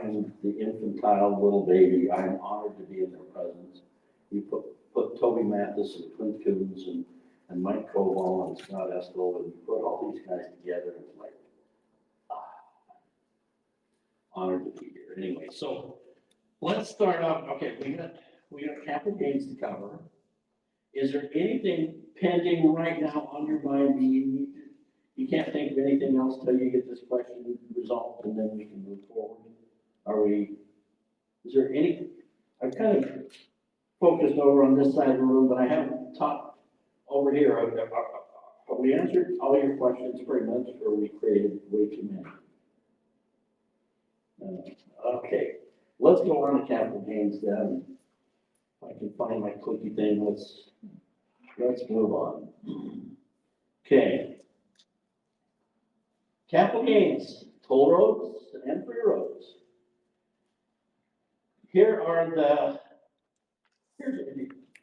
find the infantile little baby, I'm honored to be in their presence. We put Toby Mathis and Clint Coons and Mike Koval and Scott Estel, and we put all these guys together, and it's like, honored to be here. Anyway, so let's start off. Okay, we got capital gains to cover. Is there anything pending right now on your mind? You can't think of anything else till you get this question resolved, and then we can move forward. Is there any, I've kind of focused over on this side of the room, but I haven't talked over here. Have we answered all your questions pretty much, or we created way too many? Okay, let's go on to capital gains then. If I can find my clicky thing, let's move on. Okay. Capital gains, toll roads and free roads.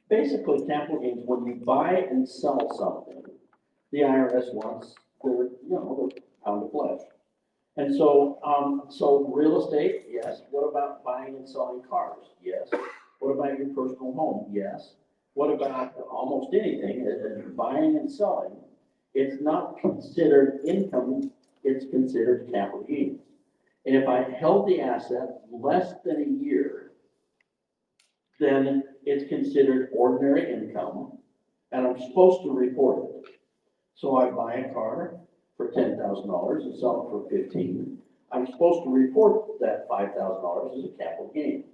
Basically capital gains, when you buy and sell something, the IRS wants their pound of flesh. And so, so real estate, yes. What about buying and selling cars? Yes. What about your personal home? Yes. What about almost anything, buying and selling? It's not considered income, it's considered capital gains. And if I held the asset less than a year, then it's considered ordinary income, and I'm supposed to report it. So I buy a car for $10,000 and sell it for $15,000. I'm supposed to report that $5,000 as a capital gain.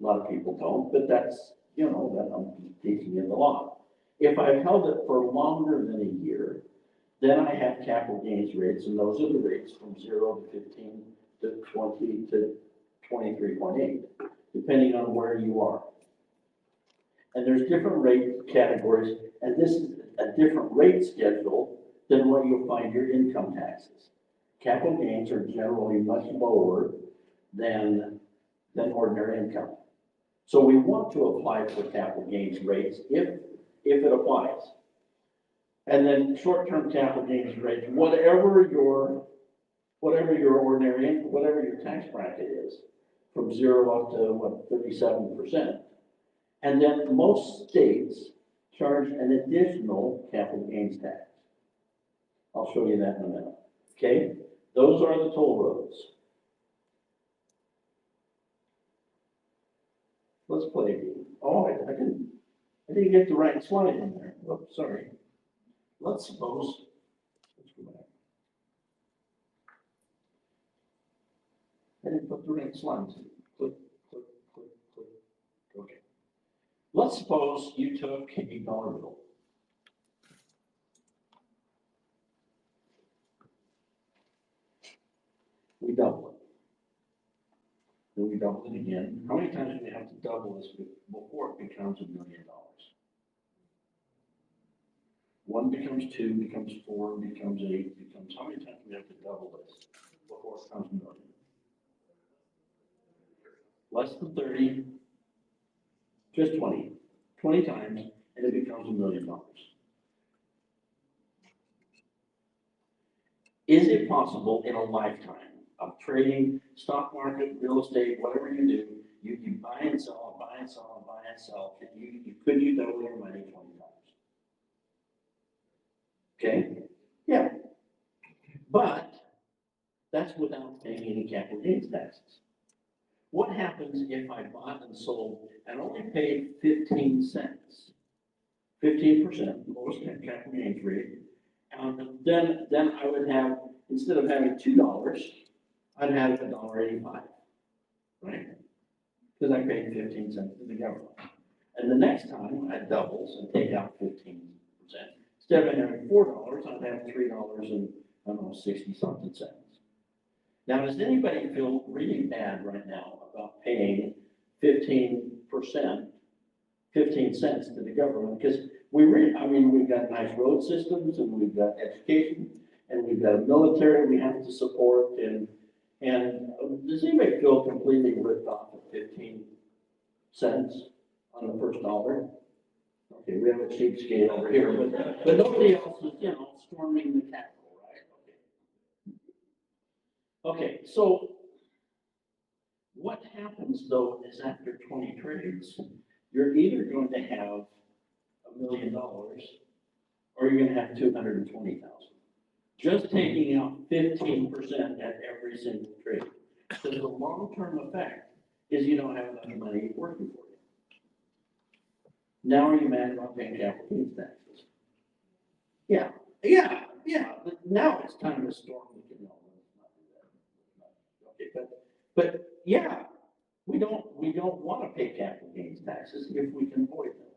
A lot of people don't, but that's, that I'm teaching in the law. If I've held it for longer than a year, then I have capital gains rates, and those are the rates from 0 to 15 to 20 to 23.8, depending on where you are. And there's different rate categories, and this is a different rate schedule than what you'll find your income taxes. Capital gains are generally much lower than ordinary income. So we want to apply for capital gains rates if it applies. And then short-term capital gains rates, whatever your ordinary, whatever your tax bracket is, from 0 up to 37%. And then most states charge an additional capital gains tax. I'll show you that in a minute. Okay, those are the toll roads. Let's play a game. Oh, I didn't get the right slide in there. Oh, sorry. Let's go back. I didn't put the right slides in. Click. Okay. Let's suppose you took a dollar bill. We double it. Then we double it again. How many times do we have to double this before it becomes $1 million? 1 becomes 2, becomes 4, becomes 8, becomes, how many times do we have to double this before it becomes $1 million? Less than 30, just 20. 20 times, and it becomes $1 million. Is it possible in a lifetime of trading, stock market, real estate, whatever you do, you buy and sell, buy and sell, and buy and sell, could you double your money 20 times? Okay? Yeah. But that's without paying any capital gains taxes. What happens if I bought and sold and only paid 15 cents? 15%, lowest capital gains rate. And then I would have, instead of having $2, I'd have $1.85, right? Because I paid 15 cents to the government. And the next time I doubles and take out 15%. Instead of having $4, I'd have $3 and, 60 something cents. Now, does anybody feel really bad right now about paying 15%, 15 cents to the government? Because we've got nice road systems, and we've got education, and we've got a military we have to support, and does anybody feel completely ripped off at 15 cents on the first dollar? Okay, we have a cheapskate over here, but nobody else is, storming the Capitol, right? Okay, so what happens though is after 20 trades, you're either going to have $1 million or you're gonna have 220,000. Just taking out 15% at every single trade. So the long-term effect is you don't have enough money working for you. Now are you mad about paying capital gains taxes? Yeah, but now it's time to storm the canal. Okay, but yeah, we don't want to pay capital gains taxes if we can avoid them.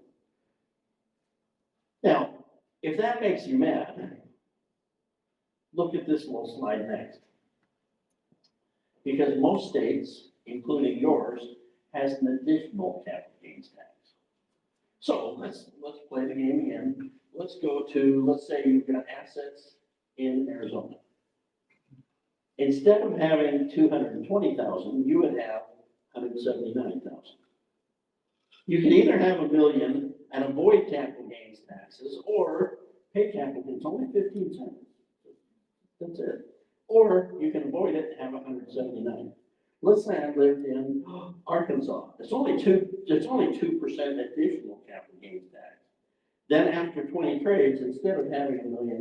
Now, if that makes you mad, look at this little slide next. Because most states, including yours, has an additional capital gains tax. So let's play the game again. Let's go to, let's say you've got assets in Arizona. Instead of having 220,000, you would have 179,000. You can either have $1 million and avoid capital gains taxes, or pay capital gains, only 15 cents. That's it. Or you can avoid it and have 179. Let's say I lived in Arkansas. It's only 2% additional capital gains tax. Then after 20 trades, instead of having $1 million,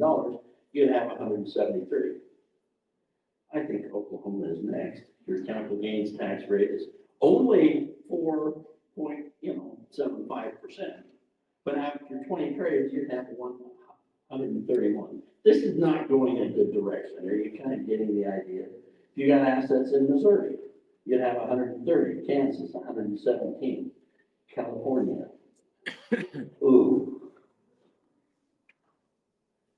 you'd have 173. I think Oklahoma is next. Your capital gains tax rate is only 4.75%. But after 20 trades, you'd have 131. This is not going in a good direction. Are you kind of getting the idea? If you got assets in Missouri, you'd have 130, Kansas, 117, California. Ooh.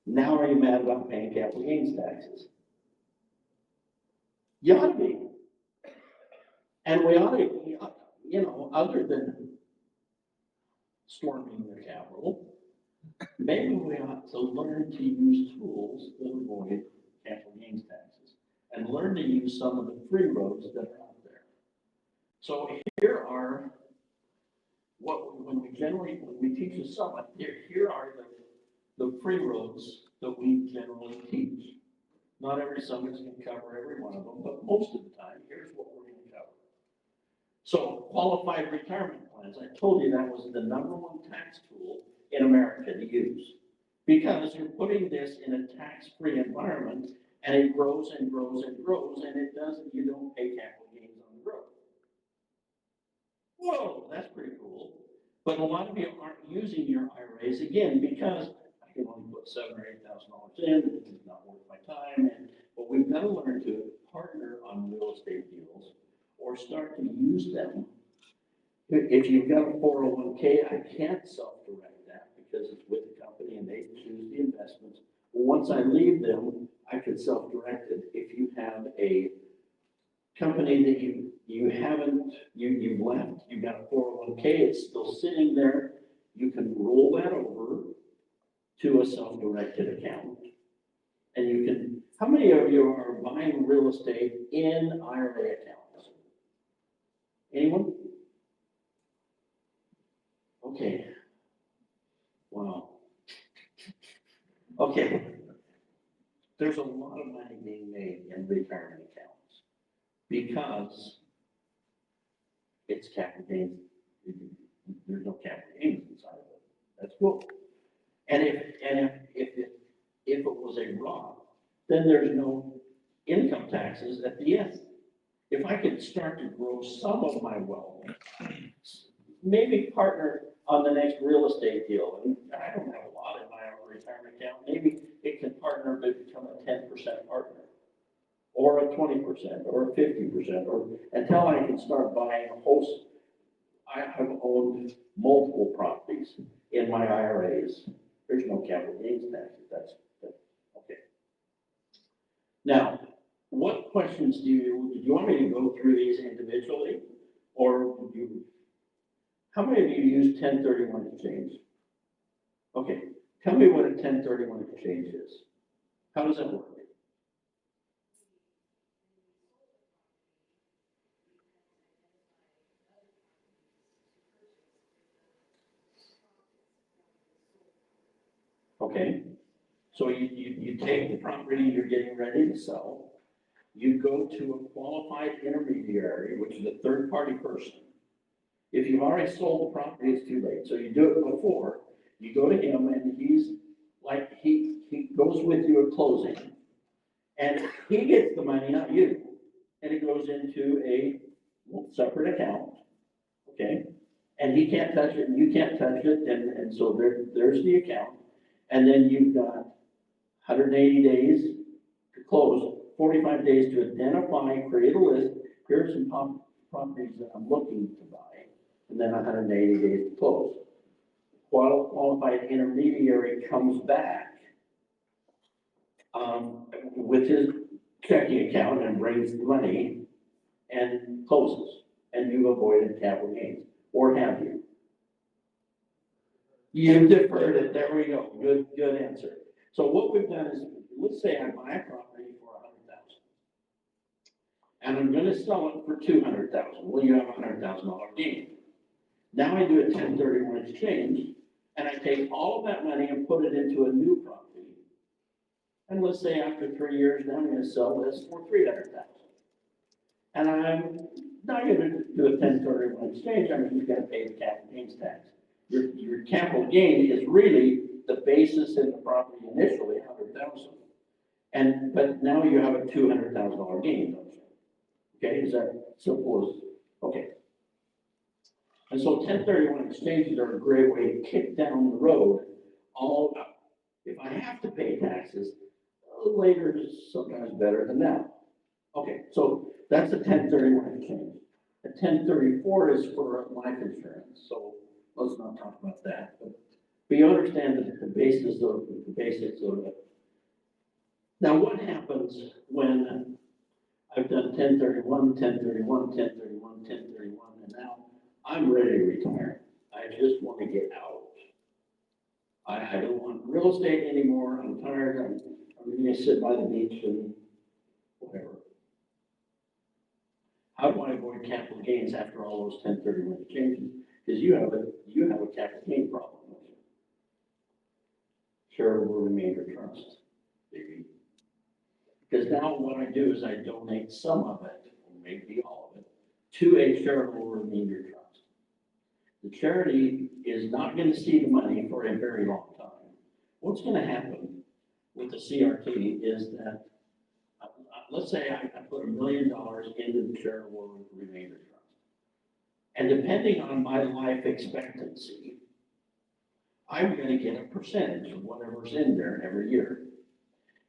Now are you mad about paying capital gains taxes? You ought to be. And we ought to, other than storming their capital, maybe we ought to learn to use tools to avoid capital gains taxes and learn to use some of the free roads that are out there. So here are when we teach a summit, here are the free roads that we generally teach. Not every summit's going to cover every one of them, but most of the time, here's what we're going to cover. So qualified retirement plans. I told you that was the #1 tax tool in America to use, because you're putting this in a tax-free environment and it grows and grows and grows, and you don't pay capital gains on the growth. Whoa, that's pretty cool. But a lot of you aren't using your IRAs, again, because I can only put $7,000 or $8,000 in, it's not worth my time. But we've got to learn to partner on real estate deals or start to use them. If you've got a 401k, I can't self-direct that because it's with the company and they choose the investments. Once I leave them, I can self-direct it. If you have a company that you've left, you've got a 401k, it's still sitting there, you can roll that over to a self-directed account. And you can, how many of you are buying real estate in IRA accounts? Anyone? Okay. Wow. Okay. There's a lot of money being made in retirement accounts because it's capital gains. There's no capital gains inside of it. That's cool. And if it was a Roth, then there's no income taxes at the end. If I could start to grow some of my wealth, maybe partner on the next real estate deal, and I don't have a lot in my own retirement account, maybe it can partner to become a 10% partner, or a 20%, or a 50%, or until I can start buying a host. I've owned multiple properties in my IRAs. There's no capital gains taxes. That's okay. Now, what questions do you want me to go through these individually, or how many of you use 1031 exchange? Okay, tell me what a 1031 exchange is. How does that work? Okay, so you take the property you're getting ready to sell, you go to a qualified intermediary, which is a third-party person. If you've already sold the property, it's too late. So you do it before, you go to him and he's like, he goes with you at closing. And he gets the money, not you. And it goes into a separate account, okay? And he can't touch it and you can't touch it, and so there's the account. And then you've got 180 days to close, 45 days to identify, create a list, here are some properties that I'm looking to buy, and then 180 days to close. Qualified intermediary comes back with his checking account and brings the money and closes, and you've avoided capital gains, or have you? You deferred it, there we go, good answer. So what we've done is, let's say I buy a property for 100,000, and I'm gonna sell it for 200,000. Well, you have a $100,000 gain. Now I do a 1031 exchange, and I take all of that money and put it into a new property. And let's say after 3 years, now I'm gonna sell this for 300,000. And I'm not gonna do a 1031 exchange, I mean, you're gonna pay the capital gains tax. Your capital gain is really the basis in the property initially, 100,000. But now you have a $200,000 gain, don't you? Okay, is that simple as, okay. And so 1031 exchanges are a great way to kick down the road all up. If I have to pay taxes, later is sometimes better than now. Okay, so that's a 1031 exchange. A 1034 is for life insurance, so let's not talk about that. But you understand the basics of it. Now, what happens when I've done 1031, 1031, 1031, 1031, and now I'm ready to retire? I just want to get out. I don't want real estate anymore. I'm tired. I'm going to sit by the beach and whatever. How do I avoid capital gains after all those 1031 exchanges? Because you have a capital gain problem, don't you? Shareable remainder trust, maybe. Because now what I do is I donate some of it, or maybe all of it, to a charitable remainder trust. The charity is not going to see the money for a very long time. What's going to happen with the CRT is that, let's say I put $1 million into the charitable remainder trust. And depending on my life expectancy, I'm going to get a percentage of whatever's in there every year.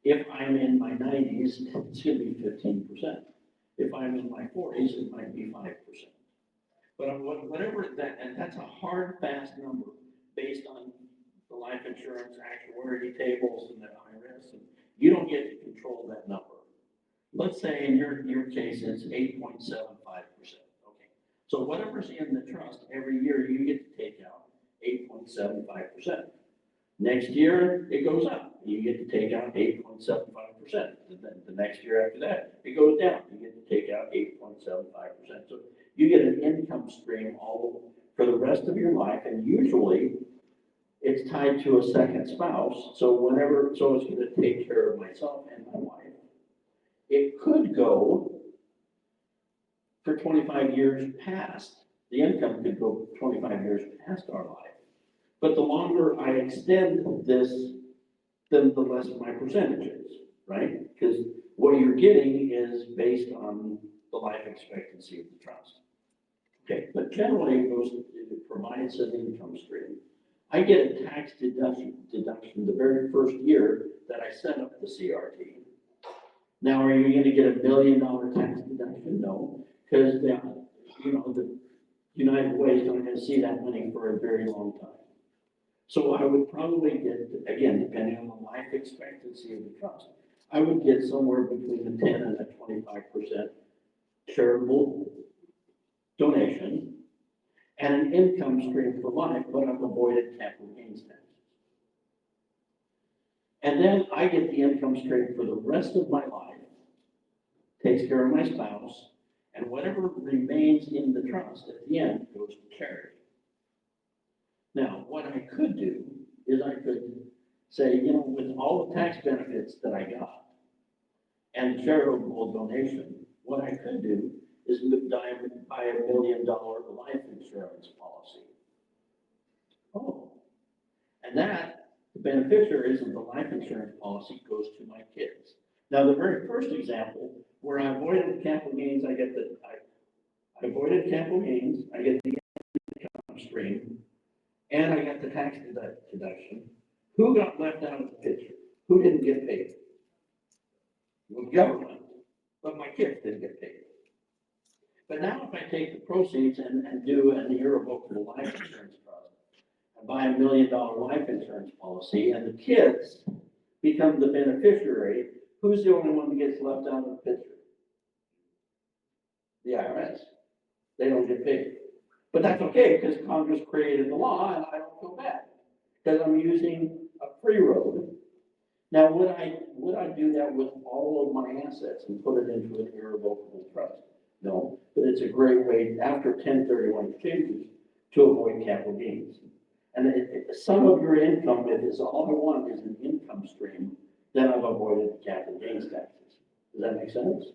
If I'm in my 90s, it's going to be 15%. If I'm in my 40s, it might be 5%. But whatever that, and that's a hard, fast number based on the life insurance actuary tables and the IRS. And you don't get to control that number. Let's say in your case, it's 8.75%. Okay. So whatever's in the trust every year, you get to take out 8.75%. Next year, it goes up. You get to take out 8.75%. The next year after that, it goes down. You get to take out 8.75%. So you get an income stream for the rest of your life, and usually it's tied to a second spouse. So it's going to take care of myself and my wife. It could go for 25 years past. The income could go 25 years past our life. But the longer I extend this, then the less my percentage is, right? Because what you're getting is based on the life expectancy of the trust. Okay, but generally it provides an income stream. I get a tax deduction the very first year that I set up the CRT. Now, are you going to get $1 million tax deduction? No, because the United Way is not going to see that money for a very long time. So I would probably get, again, depending on the life expectancy of the trust, I would get somewhere between a 10 and a 25% charitable donation and an income stream for life, but I've avoided capital gains taxes. And then I get the income stream for the rest of my life, takes care of my spouse, and whatever remains in the trust at the end goes to charity. Now, what I could do is I could say, with all the tax benefits that I got, and charitable donation, what I could do is buy $1 million life insurance policy. Oh, and that, the beneficiaries of the life insurance policy goes to my kids. Now, the very first example, where I avoided capital gains, I avoided capital gains, I get the income stream, and I got the tax deduction. Who got left out of the picture? Who didn't get paid? Well, the government, but my kids didn't get paid. But now if I take the proceeds and do an irrevocable life insurance trust, and buy $1 million life insurance policy, and the kids become the beneficiary, who's the only one that gets left out of the picture? The IRS. They don't get paid. But that's okay, because Congress created the law, and I don't feel bad, because I'm using a free road. Now, would I do that with all of my assets and put it into an irrevocable trust? No, but it's a great way, after 1031 exchanges, to avoid capital gains. And some of your income, if it's all I want is an income stream, then I've avoided capital gains taxes. Does that make sense?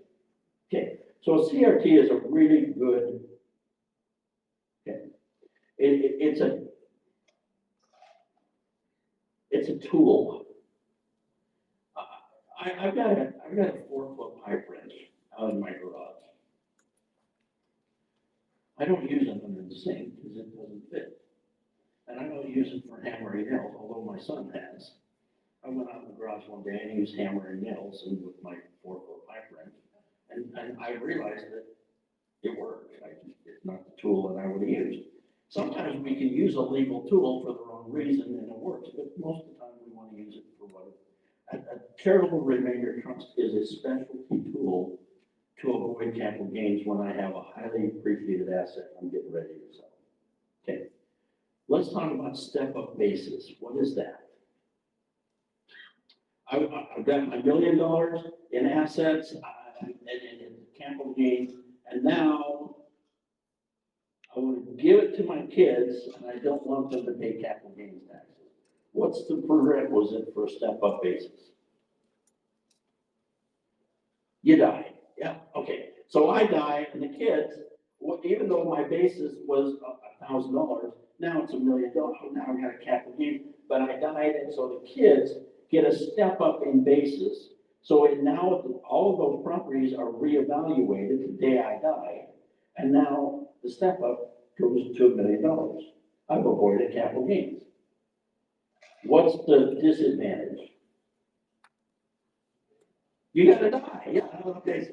Okay, so a CRT is a really good, okay, it's a tool. I've got a 4-foot pipe wrench out in my garage. I don't use it under the sink because it doesn't fit. And I don't use it for hammering nails, although my son has. I went out in the garage one day and he was hammering nails and with my 4-foot pipe wrench. And I realized that it worked. It's not the tool that I would have used. Sometimes we can use a legal tool for the wrong reason and it works, but most of the time we want to use it for what a charitable remainder trust is a specialty tool to avoid capital gains when I have a highly appreciated asset I'm getting ready to sell. Okay, let's talk about step-up basis. What is that? I've got my $1 million in assets and in capital gains, and now I want to give it to my kids, and I don't want them to pay capital gains taxes. What's the prerequisite for a step-up basis? You die. Yeah, okay. So I die, and the kids, even though my basis was $1,000, now it's $1 million. Now I got a capital gain, but I died, and so the kids get a step up in basis. So now all of those properties are reevaluated the day I die, and now the step up goes to $1 million. I've avoided capital gains. What's the disadvantage? You gotta die. Yeah, okay.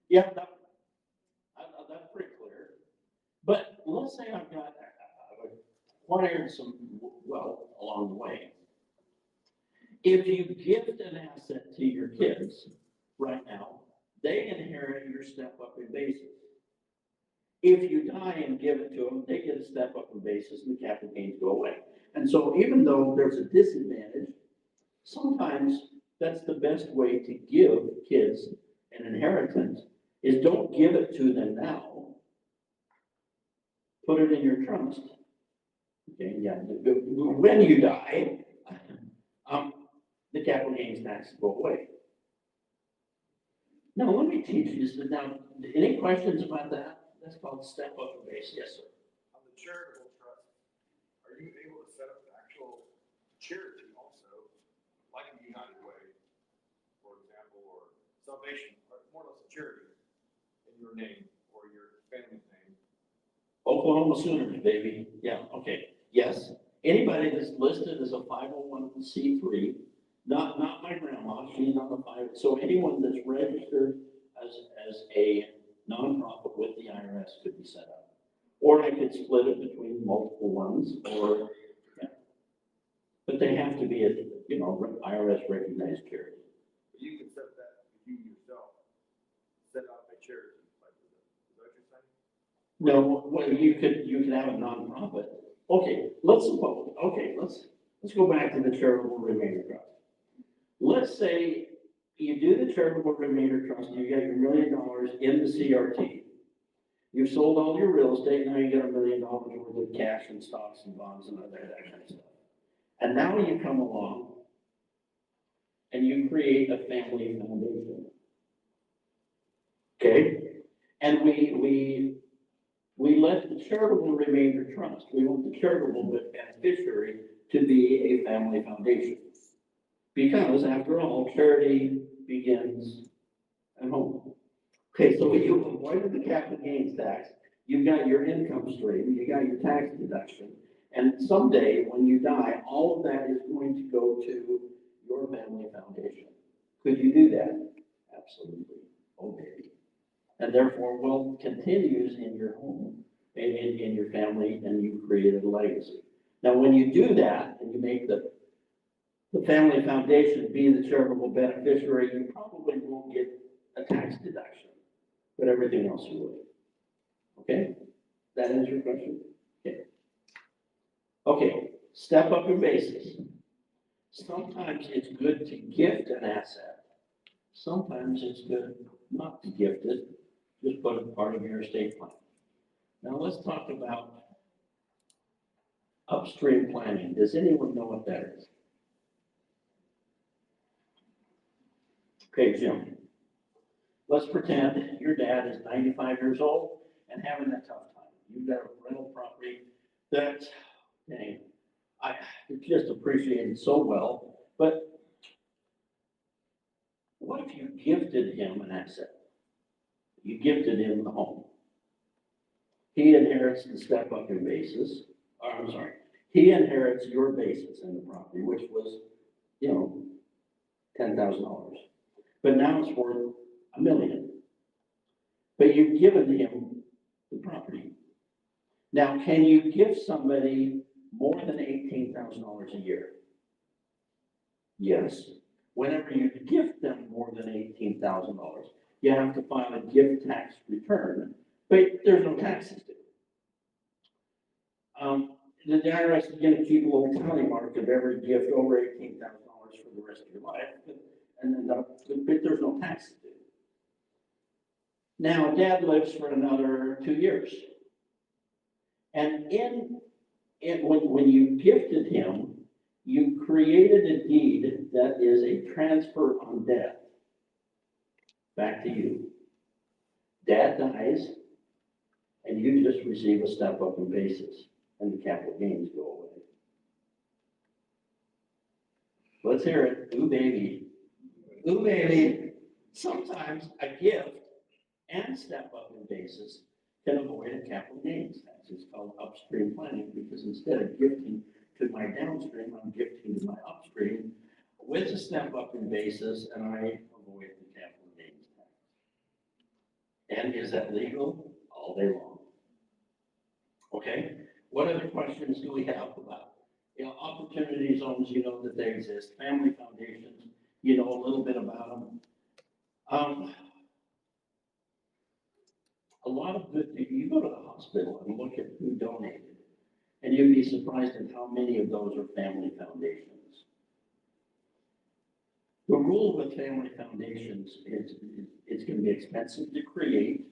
Yeah, that's pretty clear. But let's say I've acquired some wealth along the way. If you gift an asset to your kids right now, they inherit your step up in basis. If you die and give it to them, they get a step up in basis and the capital gains go away. And so even though there's a disadvantage, sometimes that's the best way to give kids an inheritance is don't give it to them now. Put it in your trust. Okay, yeah. When you die, the capital gains tax go away. Now, let me teach you this. Now, any questions about that? That's called step up in base. Yes, sir. On the charitable trust, are you able to set up an actual charity also, like a United Way, for example, or Salvation, or more or less a charity in your name or your family's name? Oklahoma Sooners, baby. Yeah, okay. Yes. Anybody that's listed as a 501c3, not my grandma, she's not a 5. So anyone that's registered as a nonprofit with the IRS could be set up. Or I could split it between multiple ones, or, yeah. But they have to be a, IRS recognized charity. You can set that, you yourself, set up a charity, like, is that what you're saying? No, well, you could have a nonprofit. Okay, let's go back to the charitable remainder trust. Let's say you do the charitable remainder trust, and you get your $1 million in the CRT. You've sold all your real estate, now you get $1 million worth of cash and stocks and bonds and other that kind of stuff. And now you come along and you create a family foundation. Okay? And we let the charitable remainder trust. We want the charitable beneficiary to be a family foundation. Because after all, charity begins at home. Okay, so when you avoided the capital gains tax, you've got your income stream, you got your tax deduction, and someday when you die, all of that is going to go to your family foundation. Could you do that? Absolutely. Okay. And therefore, wealth continues in your home, in your family, and you've created a legacy. Now, when you do that, and you make the family foundation be the charitable beneficiary, you probably won't get a tax deduction, but everything else you would. Okay? That answers your question? Okay. Okay, step up in basis. Sometimes it's good to gift an asset. Sometimes it's good not to gift it, just put it part of your estate plan. Now let's talk about upstream planning. Does anyone know what that is? Okay, Jim. Let's pretend your dad is 95 years old and having a tough time. You've got a rental property that, dang, it's just appreciated so well, but what if you gifted him an asset? You gifted him the home. He inherits the step up in basis, or I'm sorry, he inherits your basis in the property, which was, $10,000. But now it's worth $1 million. But you've given him the property. Now, can you give somebody more than $18,000 a year? Yes. Whenever you gift them more than $18,000, you have to file a gift tax return, but there's no taxes due. The IRS is going to keep a little tally mark of every gift over $18,000 for the rest of your life, and then but there's no taxes due. Now, Dad lives for another 2 years, and when you gifted him, you created a deed that is a transfer on death back to you. Dad dies, and you just receive a step up in basis, and the capital gains go away. Let's hear it. Ooh, baby. Ooh, baby. Sometimes a gift and step up in basis can avoid a capital gains tax. It's called upstream planning, because instead of gifting to my downstream, I'm gifting to my upstream with a step up in basis, and I avoid the capital gains tax. And is that legal? All day long. Okay, what other questions do we have about, opportunity zones? You know that they exist. Family foundations, you know a little bit about them. A lot of good, you go to the hospital and look at who donated, and you'd be surprised at how many of those are family foundations. The rule with family foundations is it's going to be expensive to create.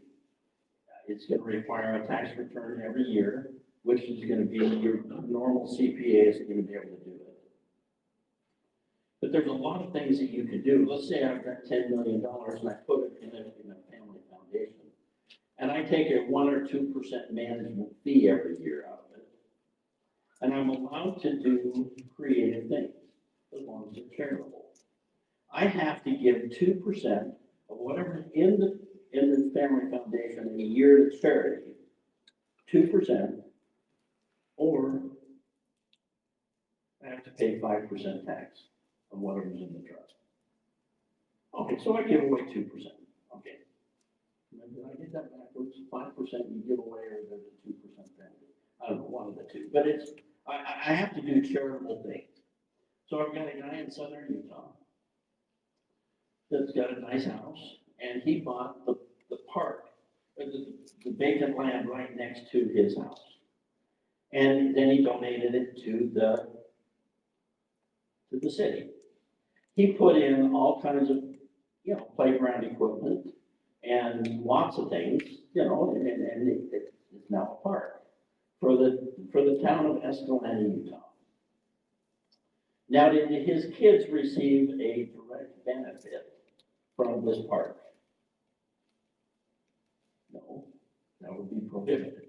It's going to require a tax return every year, which is going to be your normal CPA isn't going to be able to do it. But there's a lot of things that you could do. Let's say I've got $10 million and I put it in a family foundation, and I take a 1 or 2% management fee every year out of it, and I'm allowed to do creative things as long as it's charitable. I have to give 2% of whatever's in the family foundation a year to charity, 2%, or I have to pay 5% tax on whatever's in the trust. Okay, so I give away 2%. Okay. Did I get that backwards? 5% you give away, or there's a 2% penalty? I don't know, one of the two. But I have to do charitable things. So I've got a guy in southern Utah that's got a nice house, and he bought the park, the vacant land right next to his house. And then he donated it to the city. He put in all kinds of, playground equipment and lots of things, and it's now a park for the town of Escalante, Utah. Now, did his kids receive a direct benefit from this park? No, that would be prohibited.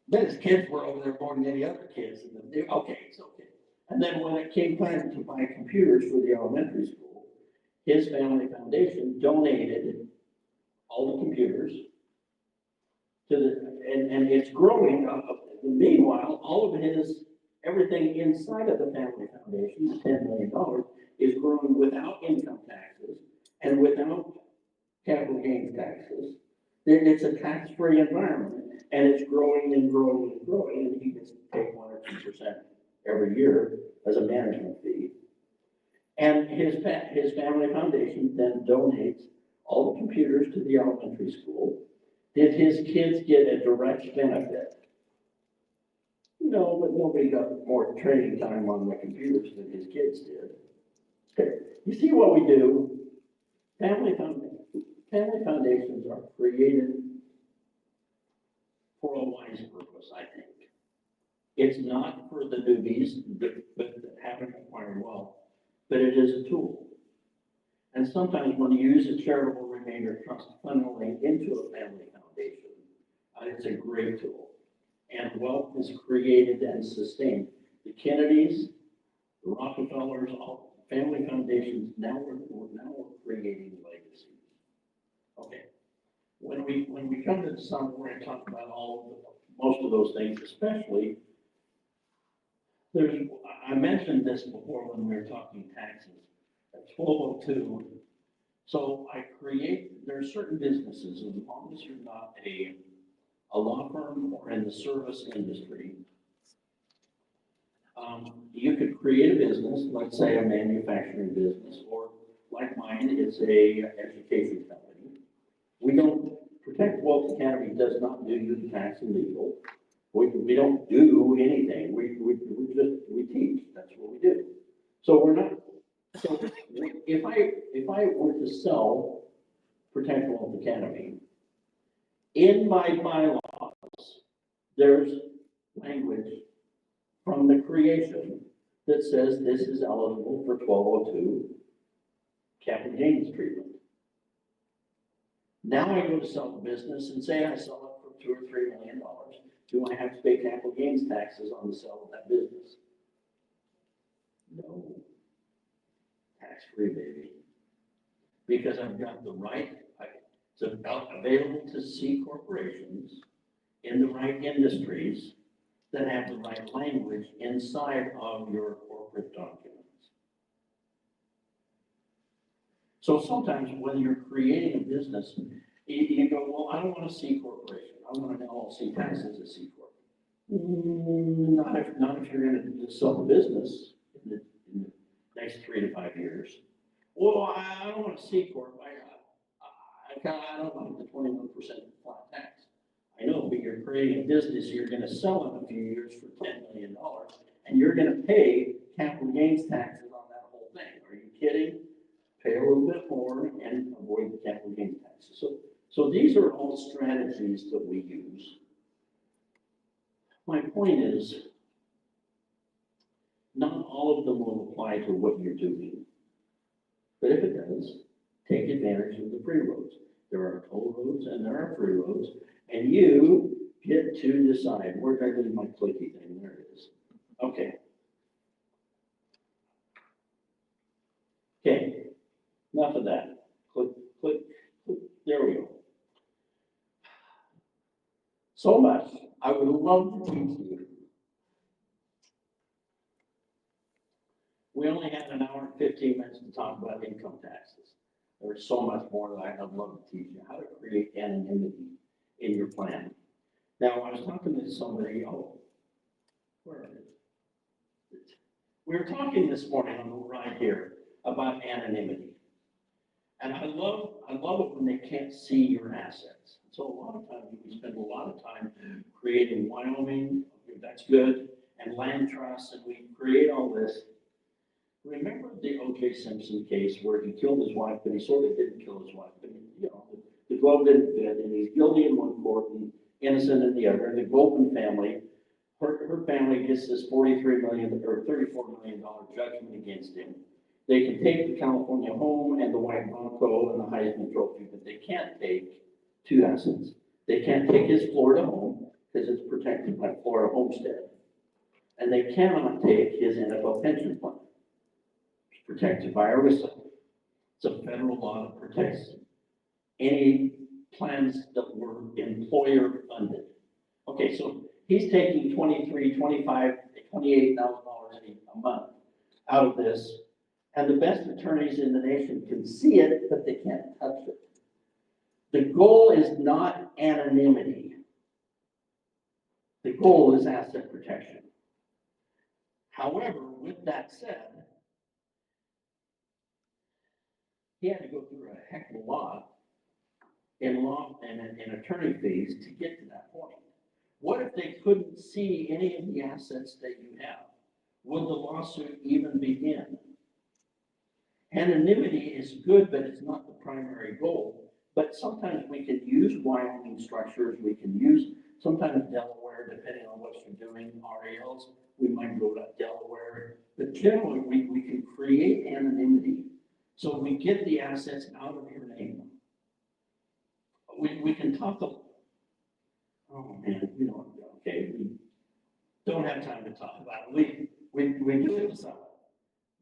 Then his kids were over there more than any other kids, okay, it's okay. And then when it came time to buy computers for the elementary school, his family foundation donated all the computers to the, and it's growing. Meanwhile, all of everything inside of the family foundation, the $10 million, is growing without income taxes and without capital gains taxes. It's a tax-free environment, and it's growing and growing and growing, and he gets to take 1 or 2% every year as a management fee. And his family foundation then donates all the computers to the elementary school. Did his kids get a direct benefit? No, but nobody got more training time on the computers than his kids did. Okay. You see what we do? Family foundations are created for a wise purpose, I think. It's not for the newbies that haven't acquired wealth, but it is a tool. And sometimes when you use a charitable remainder trust funneling into a family foundation, it's a great tool. And wealth is created and sustained. The Kennedys, the Rockefellers, all family foundations, now we're creating legacies. Okay. When we come to the summer, we're going to talk about most of those things, especially I mentioned this before when we were talking taxes. At 1202, so there are certain businesses, as long as you're not a law firm or in the service industry, you could create a business, let's say a manufacturing business, or like mine, it's a education company. Protect Wealth Academy does not do youth tax and legal. We don't do anything. We teach. That's what we do. So if I were to sell Protect Wealth Academy, in my bylaws, there's language from the creation that says this is eligible for 1202 capital gains treatment. Now I go to sell the business and say I sell it for $2 or $3 million. Do I have to pay capital gains taxes on the sale of that business? No. Tax-free, baby. Because I've got the right, it's available to C corporations in the right industries that have the right language inside of your corporate documents. So sometimes when you're creating a business, you go, well, I don't want a C corporation. I want an LLC tax as a C corp. Not if you're going to sell the business in the next 3 to 5 years. Well, I don't want a C corp. I don't want the 21% flat tax. I know, but you're creating a business you're going to sell in a few years for $10 million, and you're going to pay capital gains taxes on that whole thing. Are you kidding? Pay a little bit more and avoid the capital gains taxes. So these are all strategies that we use. My point is, not all of them will apply to what you're doing. But if it does, take advantage of the free roads. There are toll roads and there are free roads, and you get to decide. Where did I leave my clicky thing? There it is. Okay. Okay, enough of that. Click, click, click. There we go. So much. I would love to teach you. We only had an hour and 15 minutes to talk about income taxes. There's so much more that I'd love to teach you. How to create anonymity in your plan. Now, I was talking to somebody, where is it? We were talking this morning on the ride here about anonymity. And I love it when they can't see your assets. So a lot of times we spend a lot of time creating Wyoming, that's good, and land trusts, and we create all this. Remember the O.J. Simpson case where he killed his wife, but he sort of didn't kill his wife. But the glove didn't fit, and he's guilty in one court and innocent in the other. And the Goldman family her family gets this $43 million or $34 million judgment against him. They can take the California home and the white Bronco and the Heisman Trophy, but they can't take two assets. They can't take his Florida home because it's protected by Florida homestead. And they cannot take his NFL pension plan. It's protected by ERISA. It's a federal law that protects any plans that were employer funded. Okay, so he's taking $23,000, $25,000, $28,000 a month out of this, and the best attorneys in the nation can see it, but they can't touch it. The goal is not anonymity. The goal is asset protection. However, with that said, he had to go through a heck of a lot in law and in attorney fees to get to that point. What if they couldn't see any of the assets that you have? Would the lawsuit even begin? Anonymity is good, but it's not the primary goal. But sometimes we can use Wyoming structures, we can use sometimes Delaware, depending on what you're doing, RALs, we might go to Delaware. But generally, we can create anonymity so we get the assets out of your name. We can talk, oh man, okay, we don't have time to talk about it. We do this.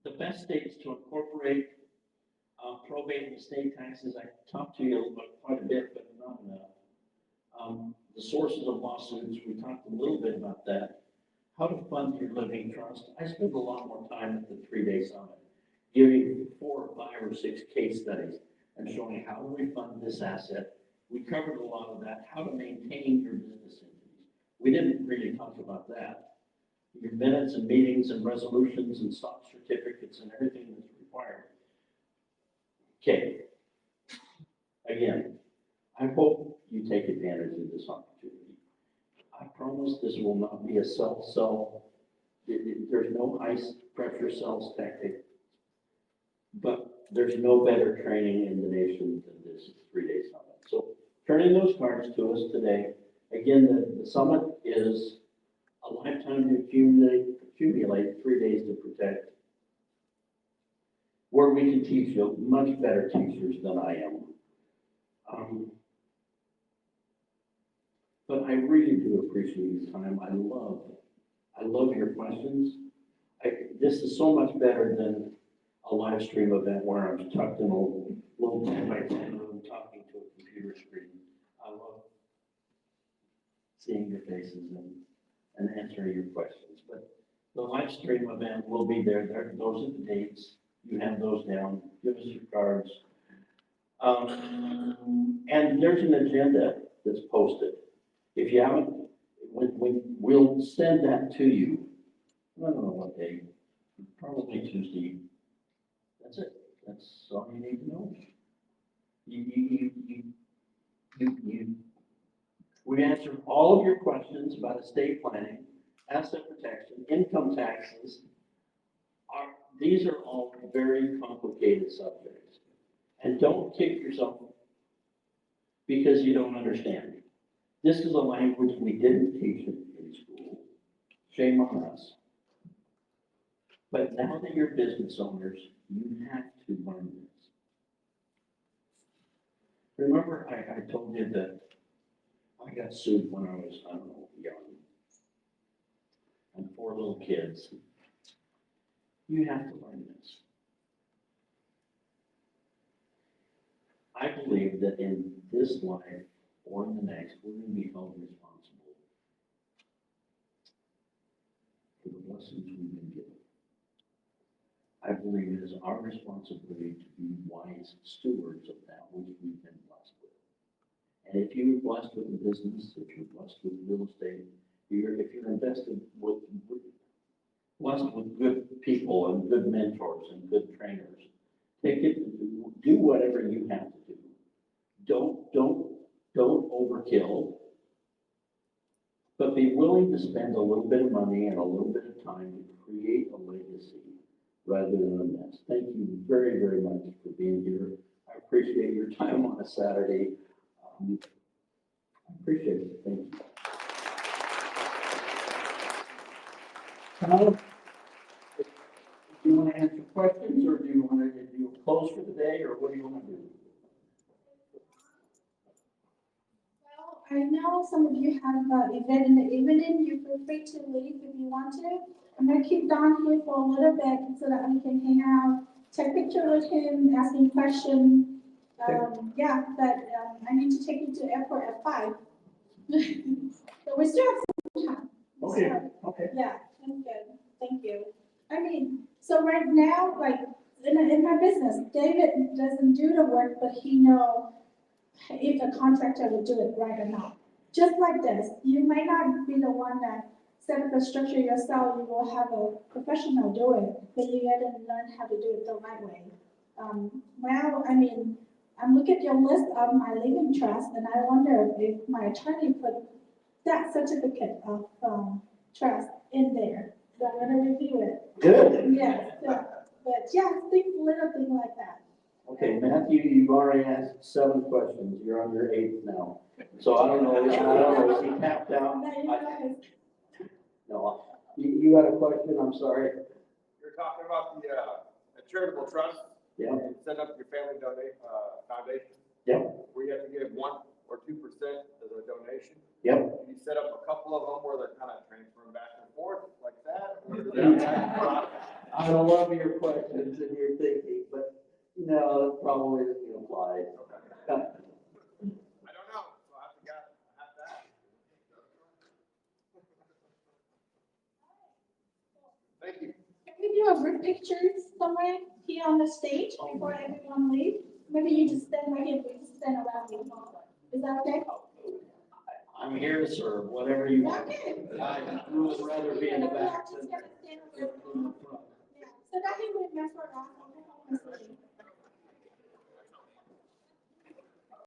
The best states to incorporate probate and estate taxes, I talked to you quite a bit, but not enough. The sources of lawsuits, we talked a little bit about that. How to fund your living trust. I spent a lot more time at the 3-day summit, giving 4 or 5 or 6 case studies and showing how do we fund this asset. We covered a lot of that, how to maintain your business entities. We didn't really talk about that. Your minutes and meetings and resolutions and stock certificates and everything that's required. Okay. Again, I hope you take advantage of this opportunity. I promise this will not be a self-sell. There's no high pressure sales tactic, but there's no better training in the nation than this 3-day summit. So turning those cards to us today. Again, the summit is a lifetime to accumulate 3 days to protect, where we can teach you much better teachers than I am. But I really do appreciate your time. I love your questions. This is so much better than a live stream event where I'm tucked in a little 10x10 room talking to a computer screen. I love seeing your faces and answering your questions. But the live stream event will be there. Those are the dates. You have those down. Give us your cards. And there's an agenda that's posted. If you haven't, we'll send that to you. I don't know what day. Probably Tuesday. That's it. That's all you need to know. We answered all of your questions about estate planning, asset protection, income taxes. These are all very complicated subjects. And don't kick yourself because you don't understand. This is a language we didn't teach in school. Shame on us. But now that you're business owners, you have to learn this. Remember, I told you that I got sued when I was, I don't know, young. And 4 little kids. You have to learn this. I believe that in this life or in the next, we're going to be held responsible for the blessings we've been given. I believe it is our responsibility to be wise stewards of that which we've been blessed with. And if you're blessed with a business, if you're blessed with real estate, if you're invested with blessed with good people and good mentors and good trainers, take it, do whatever you have to do. Don't overkill, but be willing to spend a little bit of money and a little bit of time to create a legacy rather than a mess. Thank you very, very much for being here. I appreciate your time on a Saturday. I appreciate it. Thank you. Do you want to answer questions, or do you want to do close for the day, or what do you want to do? Well, I know some of you have an event in the evening. You feel free to leave if you want to. I'm gonna keep Don here for a little bit so that we can hang out, take picture with him, ask him questions. Yeah, but I need to take you to airport at 5. So we still have some time. Okay, So, okay. yeah, that's good. Thank you. I mean, so right now, like, in my business, David doesn't do the work, but he know if a contractor will do it right or not. Just like this, you might not be the one that set up the structure yourself, you will have a professional do it, but you gotta learn how to do it the right way. Well, I mean, I'm looking at your list of my living trust, and I wonder if my attorney put that certificate of, trust in there. So I'm gonna review it. Good. Yes, yeah, but yeah, think little thing like that. Okay, Matthew, you've already asked 7 questions. You're on your 8th now. So I don't know, is he tapped out? Now you know, No. You had a question, I'm sorry. You're talking about the charitable trust? Yeah. And set up your family foundation? Yeah. Where you have to give 1 or 2% as a donation? Yep. Can you set up a couple of them where they're kind of transferring back and forth like that? Or is Yeah. that- I love your questions and your thinking, but no, it probably isn't applied. I don't know, so I have to ask. Thank you. can we do a group picture somewhere here on the stage before everyone leaves? Maybe you just stand right here, we just stand around you. Is that okay? I'm here to serve, whatever you want. Okay. I would rather be in the back Just than gonna stand in over. the front. Yeah, so that he will remember us on the home message.